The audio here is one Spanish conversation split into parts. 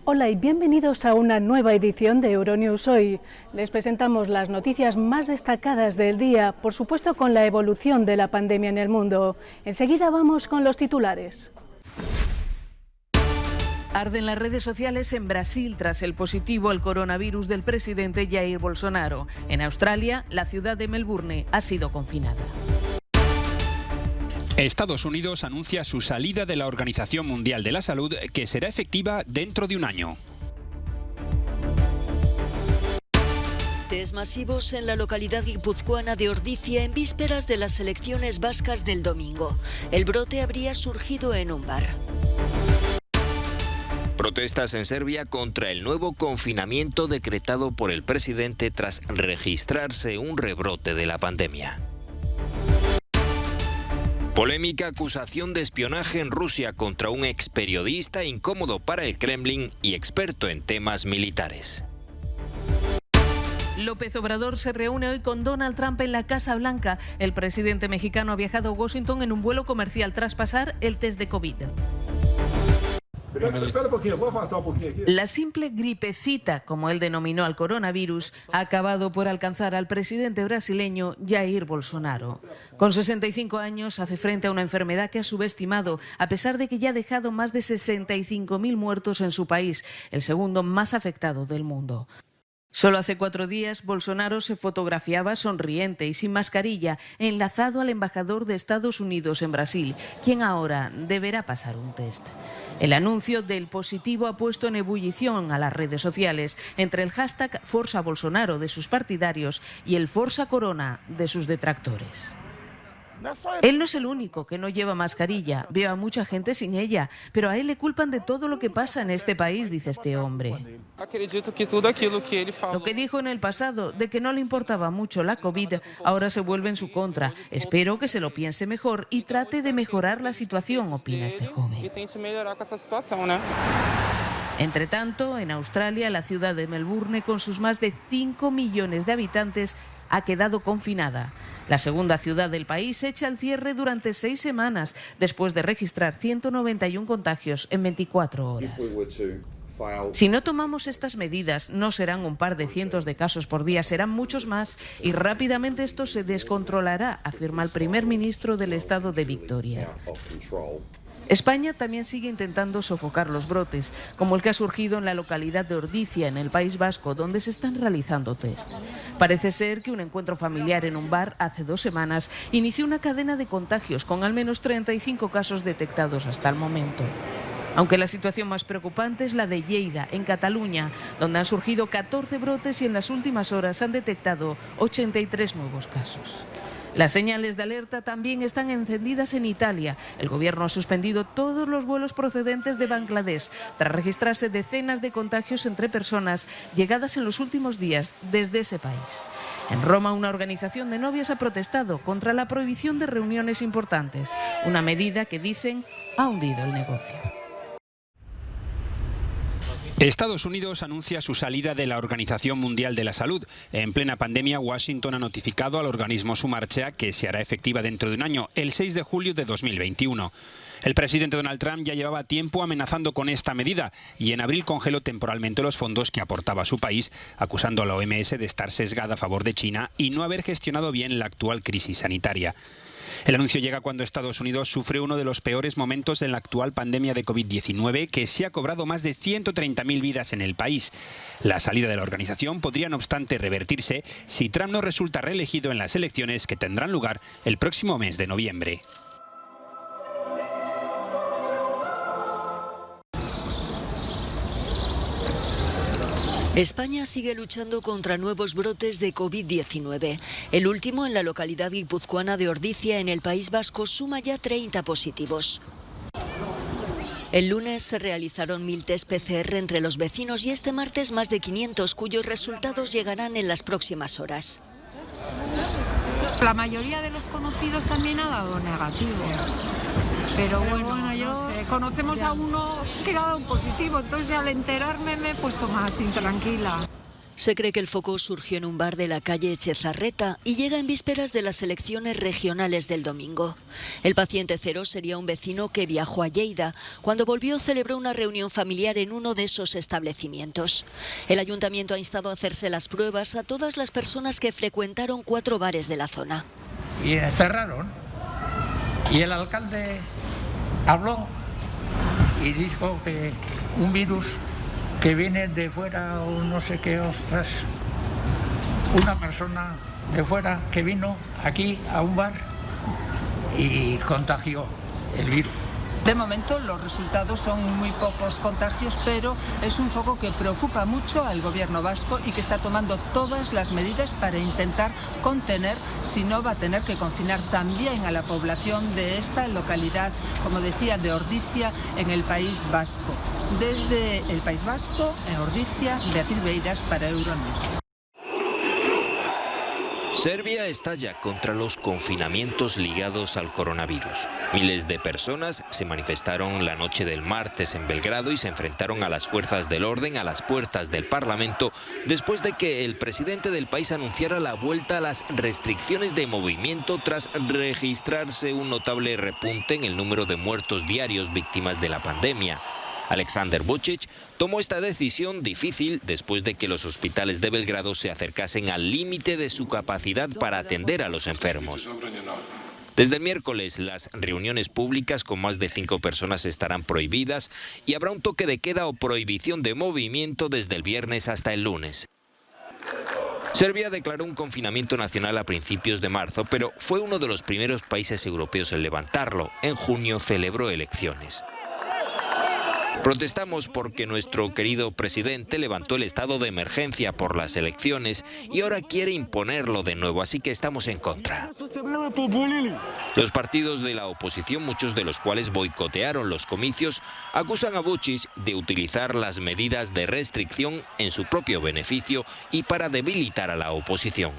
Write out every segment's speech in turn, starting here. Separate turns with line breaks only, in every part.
Hola y bienvenidos a una nueva edición de Euronews Hoy. Les presentamos las noticias más destacadas del día, por supuesto con la evolución de la pandemia en el mundo. Enseguida vamos con los titulares.
Arden las redes sociales en Brasil tras el positivo al coronavirus del presidente Jair Bolsonaro. En Australia, la ciudad de Melbourne ha sido confinada.
Estados Unidos anuncia su salida de la Organización Mundial de la Salud, que será efectiva dentro de un año.
Test masivos en la localidad guipuzcoana de Ordizia en vísperas de las elecciones vascas del domingo. El brote habría surgido en un bar.
Protestas en Serbia contra el nuevo confinamiento decretado por el presidente tras registrarse un rebrote de la pandemia. Polémica acusación de espionaje en Rusia contra un experiodista incómodo para el Kremlin y experto en temas militares.
López Obrador se reúne hoy con Donald Trump en la Casa Blanca. El presidente mexicano ha viajado a Washington en un vuelo comercial tras pasar el test de COVID. La simple gripecita, como él denominó al coronavirus, ha acabado por alcanzar al presidente brasileño Jair Bolsonaro. Con 65 años hace frente a una enfermedad que ha subestimado, a pesar de que ya ha dejado más de 65.000 muertos en su país, el segundo más afectado del mundo. Solo hace 4 días, Bolsonaro se fotografiaba sonriente y sin mascarilla, enlazado al embajador de Estados Unidos en Brasil, quien ahora deberá pasar un test. El anuncio del positivo ha puesto en ebullición a las redes sociales, entre el hashtag Forza Bolsonaro de sus partidarios y el Forza Corona de sus detractores. Él no es el único que no lleva mascarilla, veo a mucha gente sin ella, pero a él le culpan de todo lo que pasa en este país, dice este hombre. Lo que dijo en el pasado, de que no le importaba mucho la COVID, ahora se vuelve en su contra. Espero que se lo piense mejor y trate de mejorar la situación, opina este joven. Entre tanto, en Australia, la ciudad de Melbourne, con sus más de 5 millones de habitantes, ha quedado confinada. La segunda ciudad del país echa el cierre durante 6 semanas, después de registrar 191 contagios en 24 horas. Si no tomamos estas medidas, no serán un par de cientos de casos por día, serán muchos más y rápidamente esto se descontrolará, afirma el primer ministro del estado de Victoria. España también sigue intentando sofocar los brotes, como el que ha surgido en la localidad de Ordizia, en el País Vasco, donde se están realizando test. Parece ser que un encuentro familiar en un bar hace 2 semanas inició una cadena de contagios con al menos 35 casos detectados hasta el momento. Aunque la situación más preocupante es la de Lleida, en Cataluña, donde han surgido 14 brotes y en las últimas horas han detectado 83 nuevos casos. Las señales de alerta también están encendidas en Italia. El gobierno ha suspendido todos los vuelos procedentes de Bangladesh tras registrarse decenas de contagios entre personas llegadas en los últimos días desde ese país. En Roma, una organización de novias ha protestado contra la prohibición de reuniones importantes, una medida que dicen ha hundido el negocio.
Estados Unidos anuncia su salida de la Organización Mundial de la Salud. En plena pandemia, Washington ha notificado al organismo su marcha, que se hará efectiva dentro de un año, el 6 de julio de 2021. El presidente Donald Trump ya llevaba tiempo amenazando con esta medida y en abril congeló temporalmente los fondos que aportaba a su país, acusando a la OMS de estar sesgada a favor de China y no haber gestionado bien la actual crisis sanitaria. El anuncio llega cuando Estados Unidos sufre uno de los peores momentos en la actual pandemia de COVID-19, que se ha cobrado más de 130.000 vidas en el país. La salida de la organización podría, no obstante, revertirse si Trump no resulta reelegido en las elecciones que tendrán lugar el próximo mes de noviembre.
España sigue luchando contra nuevos brotes de COVID-19. El último en la localidad guipuzcoana de Ordizia, en el País Vasco, suma ya 30 positivos. El lunes se realizaron 1000 test PCR entre los vecinos y este martes más de 500, cuyos resultados llegarán en las próximas horas.
La mayoría de los conocidos también ha dado negativo. Pero bueno, yo no sé, conocemos a uno que ha dado positivo, entonces al enterarme me he puesto más intranquila.
Se cree que el foco surgió en un bar de la calle Echezarreta y llega en vísperas de las elecciones regionales del domingo. El paciente cero sería un vecino que viajó a Lleida. Cuando volvió celebró una reunión familiar en uno de esos establecimientos. El ayuntamiento ha instado a hacerse las pruebas a todas las personas que frecuentaron 4 bares de la zona.
Y cerraron. Y el alcalde habló y dijo que un virus que viene de fuera o no sé qué, ostras, una persona de fuera que vino aquí a un bar y contagió el virus.
De momento los resultados son muy pocos contagios, pero es un foco que preocupa mucho al gobierno vasco y que está tomando todas las medidas para intentar contener, si no va a tener que confinar también a la población de esta localidad, como decía, de Ordizia, en el País Vasco. Desde el País Vasco, en Ordizia, Beatriz Beiras para Euronews.
Serbia estalla contra los confinamientos ligados al coronavirus. Miles de personas se manifestaron la noche del martes en Belgrado y se enfrentaron a las fuerzas del orden a las puertas del Parlamento después de que el presidente del país anunciara la vuelta a las restricciones de movimiento tras registrarse un notable repunte en el número de muertos diarios víctimas de la pandemia. Aleksandar Vučić tomó esta decisión difícil después de que los hospitales de Belgrado se acercasen al límite de su capacidad para atender a los enfermos. Desde el miércoles, las reuniones públicas con más de 5 personas estarán prohibidas y habrá un toque de queda o prohibición de movimiento desde el viernes hasta el lunes. Serbia declaró un confinamiento nacional a principios de marzo, pero fue uno de los primeros países europeos en levantarlo. En junio celebró elecciones. Protestamos porque nuestro querido presidente levantó el estado de emergencia por las elecciones y ahora quiere imponerlo de nuevo, así que estamos en contra. Los partidos de la oposición, muchos de los cuales boicotearon los comicios, acusan a Vučić de utilizar las medidas de restricción en su propio beneficio y para debilitar a la oposición.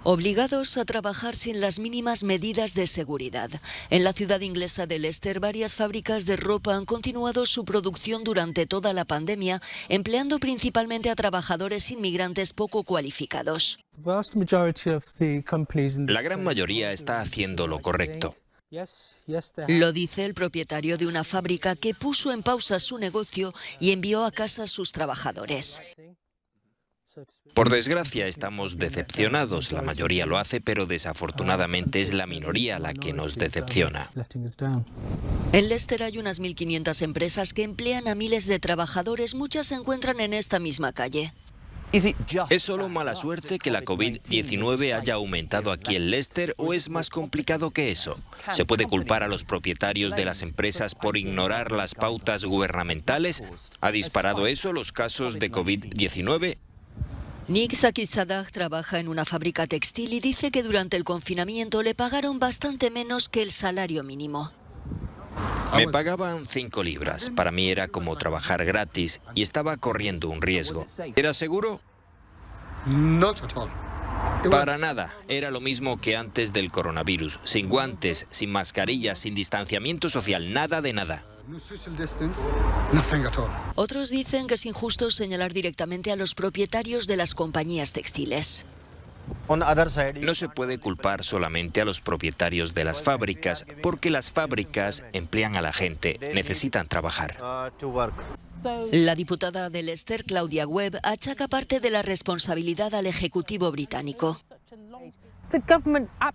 Obligados a trabajar sin las mínimas medidas de seguridad. En la ciudad inglesa de Leicester, varias fábricas de ropa han continuado su producción durante toda la pandemia, empleando principalmente a trabajadores inmigrantes poco cualificados.
La gran mayoría está haciendo lo correcto.
Lo dice el propietario de una fábrica que puso en pausa su negocio y envió a casa a sus trabajadores.
Por desgracia, estamos decepcionados. La mayoría lo hace, pero desafortunadamente es la minoría la que nos decepciona.
En Leicester hay unas 1.500 empresas que emplean a miles de trabajadores. Muchas se encuentran en esta misma calle.
¿Es solo mala suerte que la COVID-19 haya aumentado aquí en Leicester o es más complicado que eso? ¿Se puede culpar a los propietarios de las empresas por ignorar las pautas gubernamentales? ¿Ha disparado eso los casos de COVID-19?
Nick Sakisadag trabaja en una fábrica textil y dice que durante el confinamiento le pagaron bastante menos que el salario mínimo.
Me pagaban 5 libras. Para mí era como trabajar gratis y estaba corriendo un riesgo. ¿Era seguro? Para nada. Era lo mismo que antes del coronavirus. Sin guantes, sin mascarillas, sin distanciamiento social, nada de nada.
Otros dicen que es injusto señalar directamente a los propietarios de las compañías textiles.
No se puede culpar solamente a los propietarios de las fábricas, porque las fábricas emplean a la gente, necesitan trabajar.
La diputada de Leicester, Claudia Webb, achaca parte de la responsabilidad al Ejecutivo británico.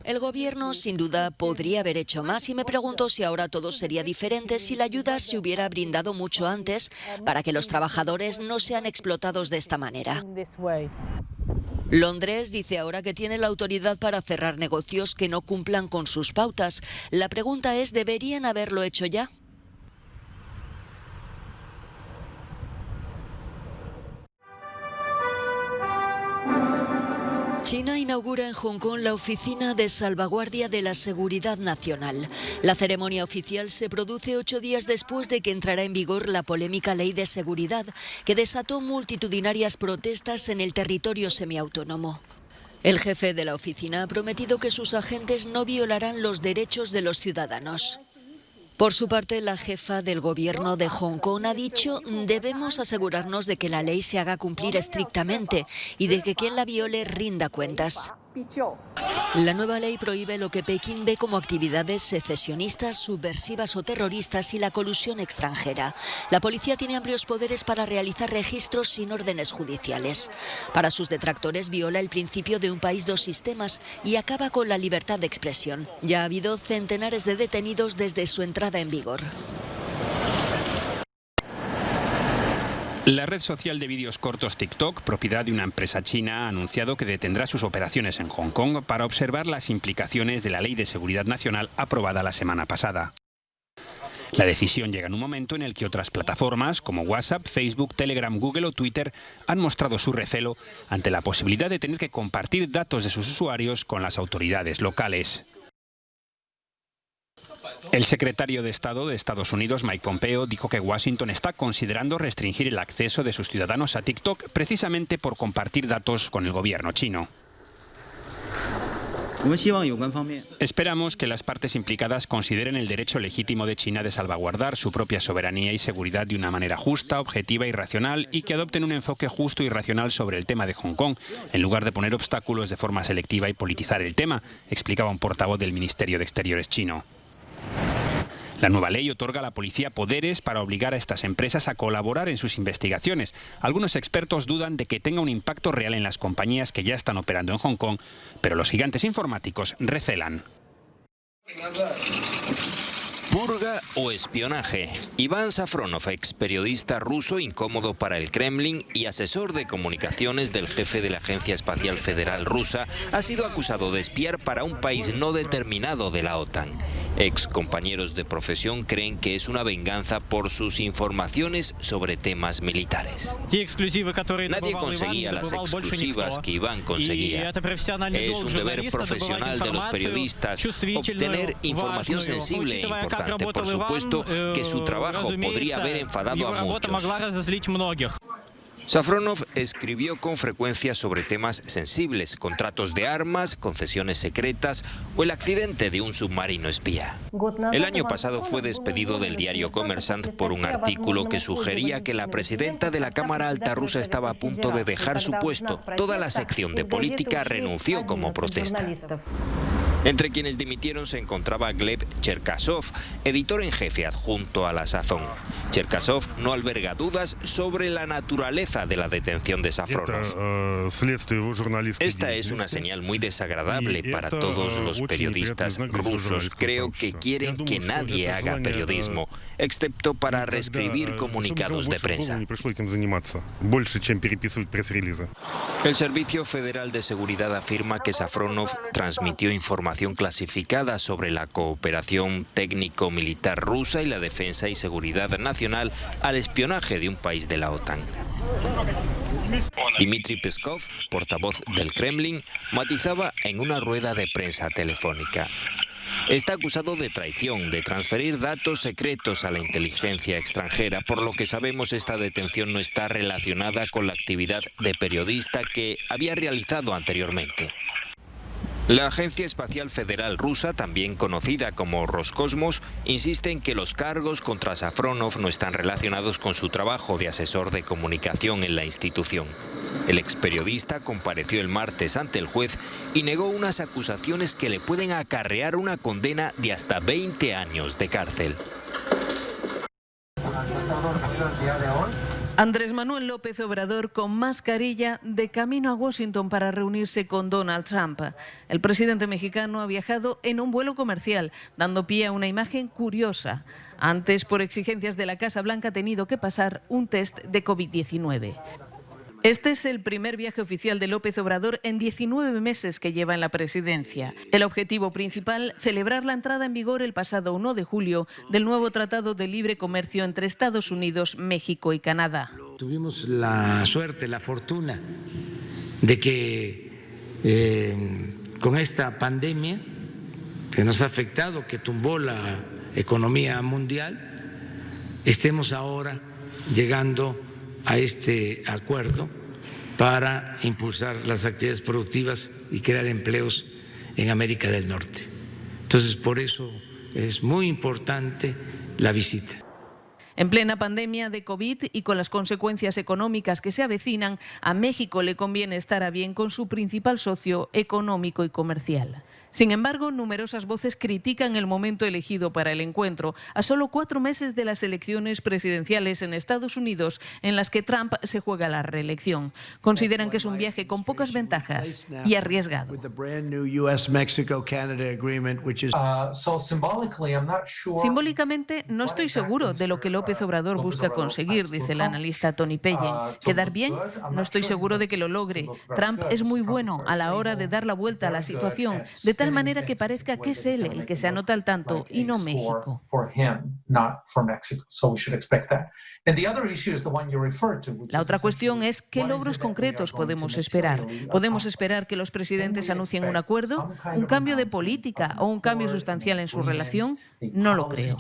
El gobierno, sin duda, podría haber hecho más y me pregunto si ahora todo sería diferente si la ayuda se hubiera brindado mucho antes para que los trabajadores no sean explotados de esta manera. Londres dice ahora que tiene la autoridad para cerrar negocios que no cumplan con sus pautas. La pregunta es, ¿deberían haberlo hecho ya? China inaugura en Hong Kong la Oficina de Salvaguardia de la Seguridad Nacional. La ceremonia oficial se produce 8 días después de que entrara en vigor la polémica Ley de Seguridad, que desató multitudinarias protestas en el territorio semiautónomo. El jefe de la oficina ha prometido que sus agentes no violarán los derechos de los ciudadanos. Por su parte, la jefa del gobierno de Hong Kong ha dicho: debemos asegurarnos de que la ley se haga cumplir estrictamente y de que quien la viole rinda cuentas. La nueva ley prohíbe lo que Pekín ve como actividades secesionistas, subversivas o terroristas y la colusión extranjera. La policía tiene amplios poderes para realizar registros sin órdenes judiciales. Para sus detractores, viola el principio de un país, dos sistemas y acaba con la libertad de expresión. Ya ha habido centenares de detenidos desde su entrada en vigor.
La red social de vídeos cortos TikTok, propiedad de una empresa china, ha anunciado que detendrá sus operaciones en Hong Kong para observar las implicaciones de la Ley de Seguridad Nacional aprobada la semana pasada. La decisión llega en un momento en el que otras plataformas como WhatsApp, Facebook, Telegram, Google o Twitter han mostrado su recelo ante la posibilidad de tener que compartir datos de sus usuarios con las autoridades locales. El secretario de Estado de Estados Unidos, Mike Pompeo, dijo que Washington está considerando restringir el acceso de sus ciudadanos a TikTok precisamente por compartir datos con el gobierno chino. Esperamos que las partes implicadas consideren el derecho legítimo de China de salvaguardar su propia soberanía y seguridad de una manera justa, objetiva y racional, y que adopten un enfoque justo y racional sobre el tema de Hong Kong, en lugar de poner obstáculos de forma selectiva y politizar el tema, explicaba un portavoz del Ministerio de Exteriores chino. La nueva ley otorga a la policía poderes para obligar a estas empresas a colaborar en sus investigaciones. Algunos expertos dudan de que tenga un impacto real en las compañías que ya están operando en Hong Kong, pero los gigantes informáticos recelan.
Purga o espionaje. Iván Safronov, ex periodista ruso incómodo para el Kremlin y asesor de comunicaciones del jefe de la Agencia Espacial Federal rusa, ha sido acusado de espiar para un país no determinado de la OTAN. Ex compañeros de profesión creen que es una venganza por sus informaciones sobre temas militares. Nadie conseguía las exclusivas que Iván conseguía. Es un deber profesional de los periodistas obtener información sensible e importante. Por supuesto que su trabajo podría haber enfadado a muchos. Safronov escribió con frecuencia sobre temas sensibles, contratos de armas, concesiones secretas o el accidente de un submarino espía. El año pasado fue despedido del diario Kommersant por un artículo que sugería que la presidenta de la Cámara Alta rusa estaba a punto de dejar su puesto. Toda la sección de política renunció como protesta. Entre quienes dimitieron se encontraba Gleb Cherkasov, editor en jefe adjunto a La Sazón. Cherkasov no alberga dudas sobre la naturaleza de la detención de Safronov. Esta es una señal muy desagradable para todos los periodistas rusos. Creo que quieren que nadie haga periodismo, excepto para reescribir comunicados de prensa. El Servicio Federal de Seguridad afirma que Safronov transmitió información clasificada sobre la cooperación técnico-militar rusa y la defensa y seguridad nacional al espionaje de un país de la OTAN. Dmitry Peskov, portavoz del Kremlin, matizaba en una rueda de prensa telefónica. Está acusado de traición, de transferir datos secretos a la inteligencia extranjera. Por lo que sabemos, esta detención no está relacionada con la actividad de periodista que había realizado anteriormente. La Agencia Espacial Federal Rusa, también conocida como Roscosmos, insiste en que los cargos contra Safronov no están relacionados con su trabajo de asesor de comunicación en la institución. El experiodista compareció el martes ante el juez y negó unas acusaciones que le pueden acarrear una condena de hasta 20 años de cárcel.
Andrés Manuel López Obrador con mascarilla de camino a Washington para reunirse con Donald Trump. El presidente mexicano ha viajado en un vuelo comercial, dando pie a una imagen curiosa. Antes, por exigencias de la Casa Blanca, ha tenido que pasar un test de COVID-19. Este es el primer viaje oficial de López Obrador en 19 meses que lleva en la presidencia. El objetivo principal, celebrar la entrada en vigor el pasado 1 de julio del nuevo Tratado de Libre Comercio entre Estados Unidos, México y Canadá.
Tuvimos la suerte, la fortuna de que con esta pandemia que nos ha afectado, que tumbó la economía mundial, estemos ahora llegando a este acuerdo para impulsar las actividades productivas y crear empleos en América del Norte. Entonces, por eso es muy importante la visita.
En plena pandemia de COVID y con las consecuencias económicas que se avecinan, a México le conviene estar a bien con su principal socio económico y comercial. Sin embargo, numerosas voces critican el momento elegido para el encuentro, a solo 4 meses de las elecciones presidenciales en Estados Unidos, en las que Trump se juega la reelección. Consideran que es un viaje con pocas ventajas y arriesgado. Simbólicamente, no estoy seguro de lo que López Obrador busca conseguir, dice el analista Tony Pellen. ¿Quedar bien? No estoy seguro de que lo logre. Trump es muy bueno a la hora de dar la vuelta a la situación, de tal manera que parezca que es él el que se anota al tanto y no México. La otra cuestión es qué logros concretos podemos esperar. ¿Podemos esperar que los presidentes anuncien un acuerdo, un cambio de política o un cambio sustancial en su relación? No lo creo.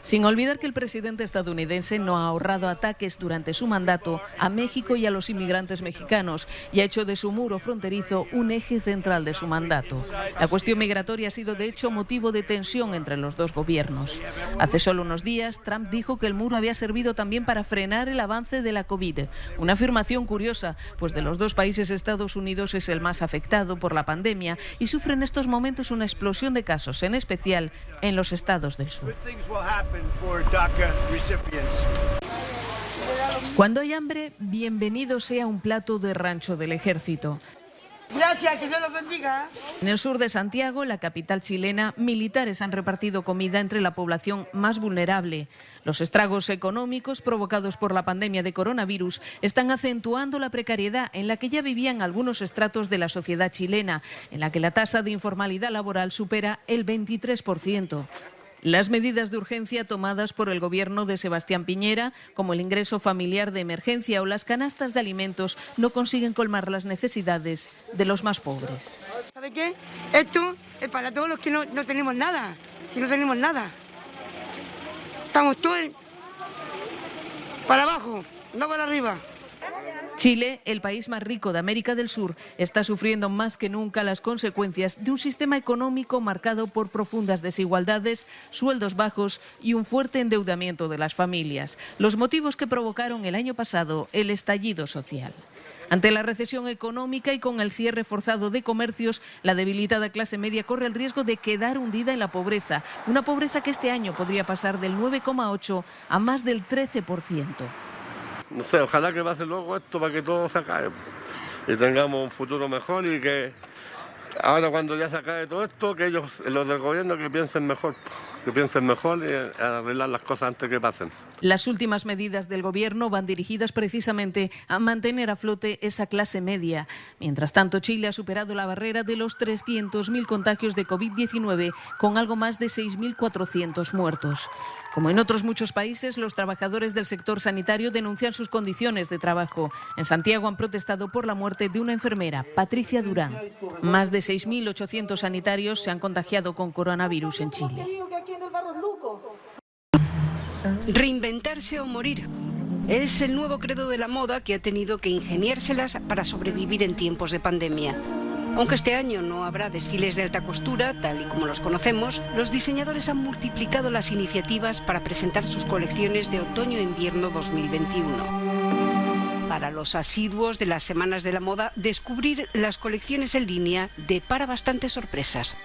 Sin olvidar que el presidente estadounidense no ha ahorrado ataques durante su mandato a México y a los inmigrantes mexicanos y ha hecho de su muro fronterizo un eje central de su mandato. La cuestión migratoria ha sido de hecho motivo de tensión entre los dos gobiernos. Hace solo unos días, Trump dijo que el muro había servido también para frenar el avance de la COVID. Una afirmación curiosa, pues de los dos países Estados Unidos es el más afectado por la pandemia y sufre en estos momentos una explosión de casos, en especial en los estados del sur. Cuando hay hambre, bienvenido sea un plato de rancho del ejército.
Gracias, que Dios los bendiga.
En el sur de Santiago, la capital chilena, militares han repartido comida entre la población más vulnerable. Los estragos económicos provocados por la pandemia de coronavirus están acentuando la precariedad en la que ya vivían algunos estratos de la sociedad chilena, en la que la tasa de informalidad laboral supera el 23%. Las medidas de urgencia tomadas por el gobierno de Sebastián Piñera, como el ingreso familiar de emergencia o las canastas de alimentos, no consiguen colmar las necesidades de los más pobres.
¿Sabe qué? Esto es para todos los que no tenemos nada. Si no tenemos nada, estamos todos para abajo, no para arriba.
Chile, el país más rico de América del Sur, está sufriendo más que nunca las consecuencias de un sistema económico marcado por profundas desigualdades, sueldos bajos y un fuerte endeudamiento de las familias, los motivos que provocaron el año pasado el estallido social. Ante la recesión económica y con el cierre forzado de comercios, la debilitada clase media corre el riesgo de quedar hundida en la pobreza, una pobreza que este año podría pasar del 9,8% a más del 13%.
No sé, ojalá que pase luego esto para que todo se acabe y tengamos un futuro mejor y que ahora cuando ya se acabe todo esto, que ellos, los del gobierno, que piensen mejor y arreglar las cosas antes que pasen.
Las últimas medidas del gobierno van dirigidas precisamente a mantener a flote esa clase media. Mientras tanto, Chile ha superado la barrera de los 300.000 contagios de COVID-19 con algo más de 6.400 muertos. Como en otros muchos países, los trabajadores del sector sanitario denuncian sus condiciones de trabajo. En Santiago han protestado por la muerte de una enfermera, Patricia Durán. Más de 6.800 sanitarios se han contagiado con coronavirus en Chile.
Reinventarse o morir. Es el nuevo credo de la moda que ha tenido que ingeniárselas para sobrevivir en tiempos de pandemia. Aunque este año no habrá desfiles de alta costura, tal y como los conocemos, los diseñadores han multiplicado las iniciativas para presentar sus colecciones de otoño-invierno 2021. Para los asiduos de las semanas de la moda, descubrir las colecciones en línea depara bastantes sorpresas.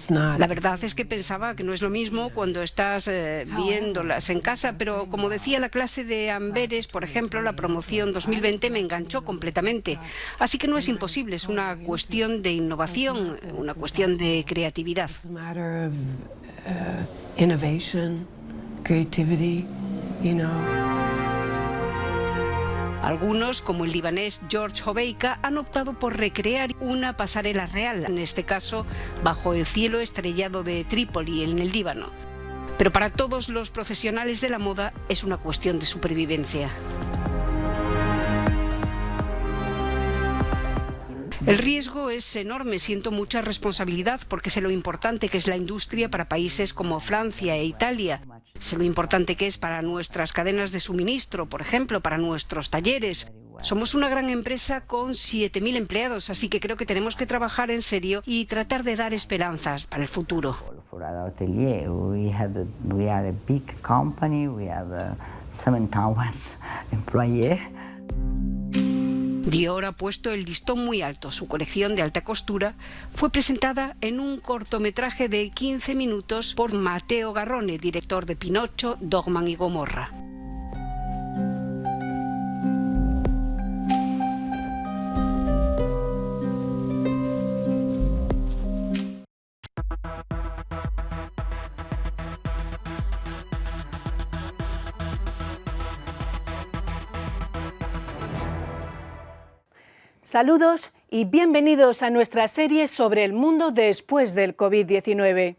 La verdad es que pensaba que no es lo mismo cuando estás viéndolas en casa, pero como decía la clase de Amberes, por ejemplo, la promoción 2020 me enganchó completamente. Así que no es imposible, es una cuestión de innovación, una cuestión de creatividad. Algunos, como el libanés George Hobeika, han optado por recrear una pasarela real, en este caso bajo el cielo estrellado de Trípoli, en el Líbano. Pero para todos los profesionales de la moda es una cuestión de supervivencia. El riesgo es enorme, siento mucha responsabilidad porque sé lo importante que es la industria para países como Francia e Italia. Sé lo importante que es para nuestras cadenas de suministro, por ejemplo, para nuestros talleres. Somos una gran empresa con 7.000 empleados, así que creo que tenemos que trabajar en serio y tratar de dar esperanzas para el futuro.
For our atelier, we are a big company. We have 7,000 employees.
Dior ha puesto el listón muy alto. Su colección de alta costura fue presentada en un cortometraje de 15 minutos por Matteo Garrone, director de Pinocho, Dogman y Gomorra.
Saludos y bienvenidos a nuestra serie sobre el mundo después del COVID-19.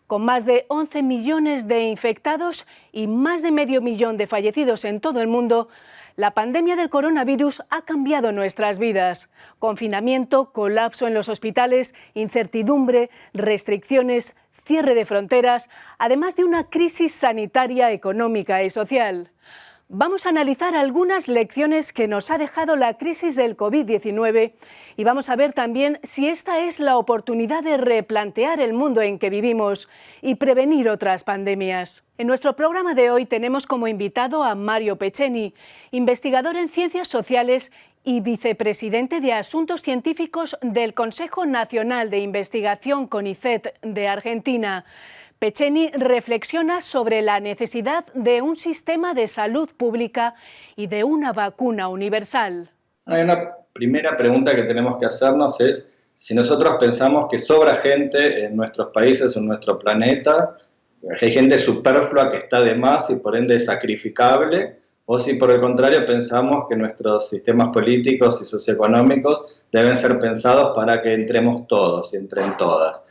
Con más de 11 millones de infectados y más de medio millón de fallecidos en todo el mundo, la pandemia del coronavirus ha cambiado nuestras vidas. Confinamiento, colapso en los hospitales, incertidumbre, restricciones, cierre de fronteras, además de una crisis sanitaria, económica y social. Vamos a analizar algunas lecciones que nos ha dejado la crisis del COVID-19 y vamos a ver también si esta es la oportunidad de replantear el mundo en que vivimos y prevenir otras pandemias. En nuestro programa de hoy tenemos como invitado a Mario Peceni, investigador en Ciencias Sociales y vicepresidente de Asuntos Científicos del Consejo Nacional de Investigación CONICET de Argentina. Peceni reflexiona sobre la necesidad de un sistema de salud pública y de una vacuna universal.
Hay una primera pregunta que tenemos que hacernos es si nosotros pensamos que sobra gente en nuestros países o en nuestro planeta, hay gente superflua que está de más y por ende es sacrificable, o si por el contrario pensamos que nuestros sistemas políticos y socioeconómicos deben ser pensados para que entremos todos y entren todas.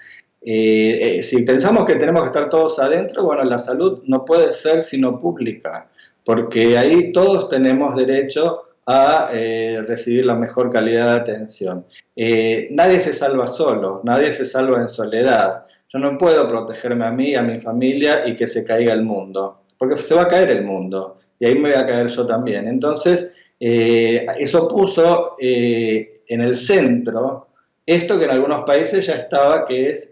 Si pensamos que tenemos que estar todos adentro, bueno, la salud no puede ser sino pública, porque ahí todos tenemos derecho a recibir la mejor calidad de atención. Nadie se salva solo, nadie se salva en soledad. Yo no puedo protegerme a mí, a mi familia y que se caiga el mundo, porque se va a caer el mundo y ahí me voy a caer yo también. Entonces, eso puso en el centro esto que en algunos países ya estaba, que es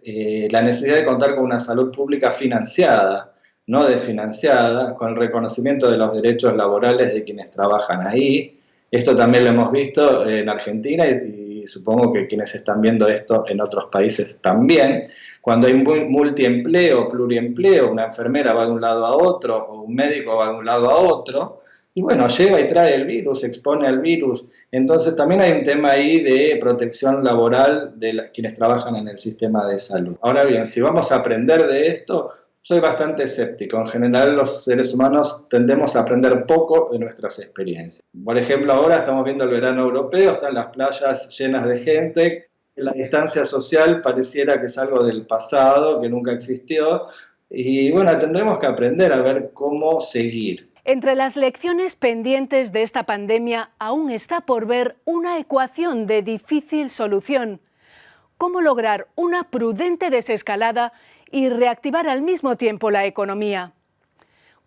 la necesidad de contar con una salud pública financiada, no desfinanciada, con el reconocimiento de los derechos laborales de quienes trabajan ahí. Esto también lo hemos visto en Argentina y supongo que quienes están viendo esto en otros países también. Cuando hay multiempleo, pluriempleo, una enfermera va de un lado a otro o un médico va de un lado a otro, y bueno, lleva y trae el virus, expone al virus. Entonces también hay un tema ahí de protección laboral de quienes trabajan en el sistema de salud. Ahora bien, si vamos a aprender de esto, soy bastante escéptico. En general los seres humanos tendemos a aprender poco de nuestras experiencias. Por ejemplo, ahora estamos viendo el verano europeo, están las playas llenas de gente, la distancia social pareciera que es algo del pasado, que nunca existió, y bueno, tendremos que aprender a ver cómo seguir.
Entre las lecciones pendientes de esta pandemia aún está por ver una ecuación de difícil solución. ¿Cómo lograr una prudente desescalada y reactivar al mismo tiempo la economía?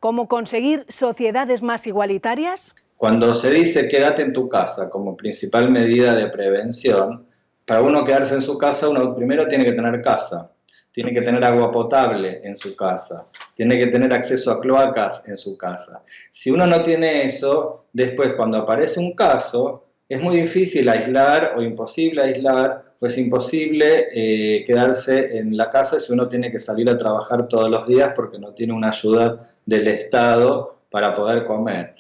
¿Cómo conseguir sociedades más igualitarias?
Cuando se dice quédate en tu casa como principal medida de prevención, para uno quedarse en su casa, uno primero tiene que tener casa. Tiene que tener agua potable en su casa, tiene que tener acceso a cloacas en su casa. Si uno no tiene eso, después cuando aparece un caso, es muy difícil aislar o imposible aislar, o es imposible quedarse en la casa si uno tiene que salir a trabajar todos los días porque no tiene una ayuda del Estado para poder comer.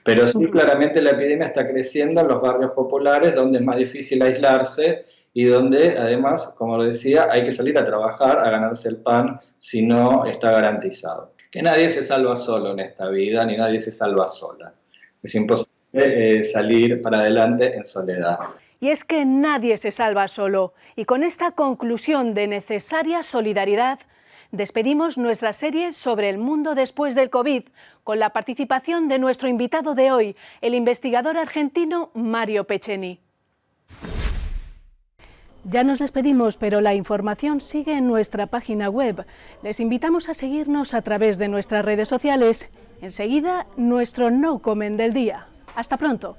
Pero sí, claramente la epidemia está creciendo en los barrios populares donde es más difícil aislarse y donde, además, como lo decía, hay que salir a trabajar, a ganarse el pan, si no está garantizado. Que nadie se salva solo en esta vida, ni nadie se salva sola. Es imposible salir para adelante en soledad.
Y es que nadie se salva solo. Y con esta conclusión de necesaria solidaridad, despedimos nuestra serie sobre el mundo después del COVID, con la participación de nuestro invitado de hoy, el investigador argentino Mario Peceni. Ya nos despedimos, pero la información sigue en nuestra página web. Les invitamos a seguirnos a través de nuestras redes sociales. Enseguida, nuestro No Comment del día. ¡Hasta pronto!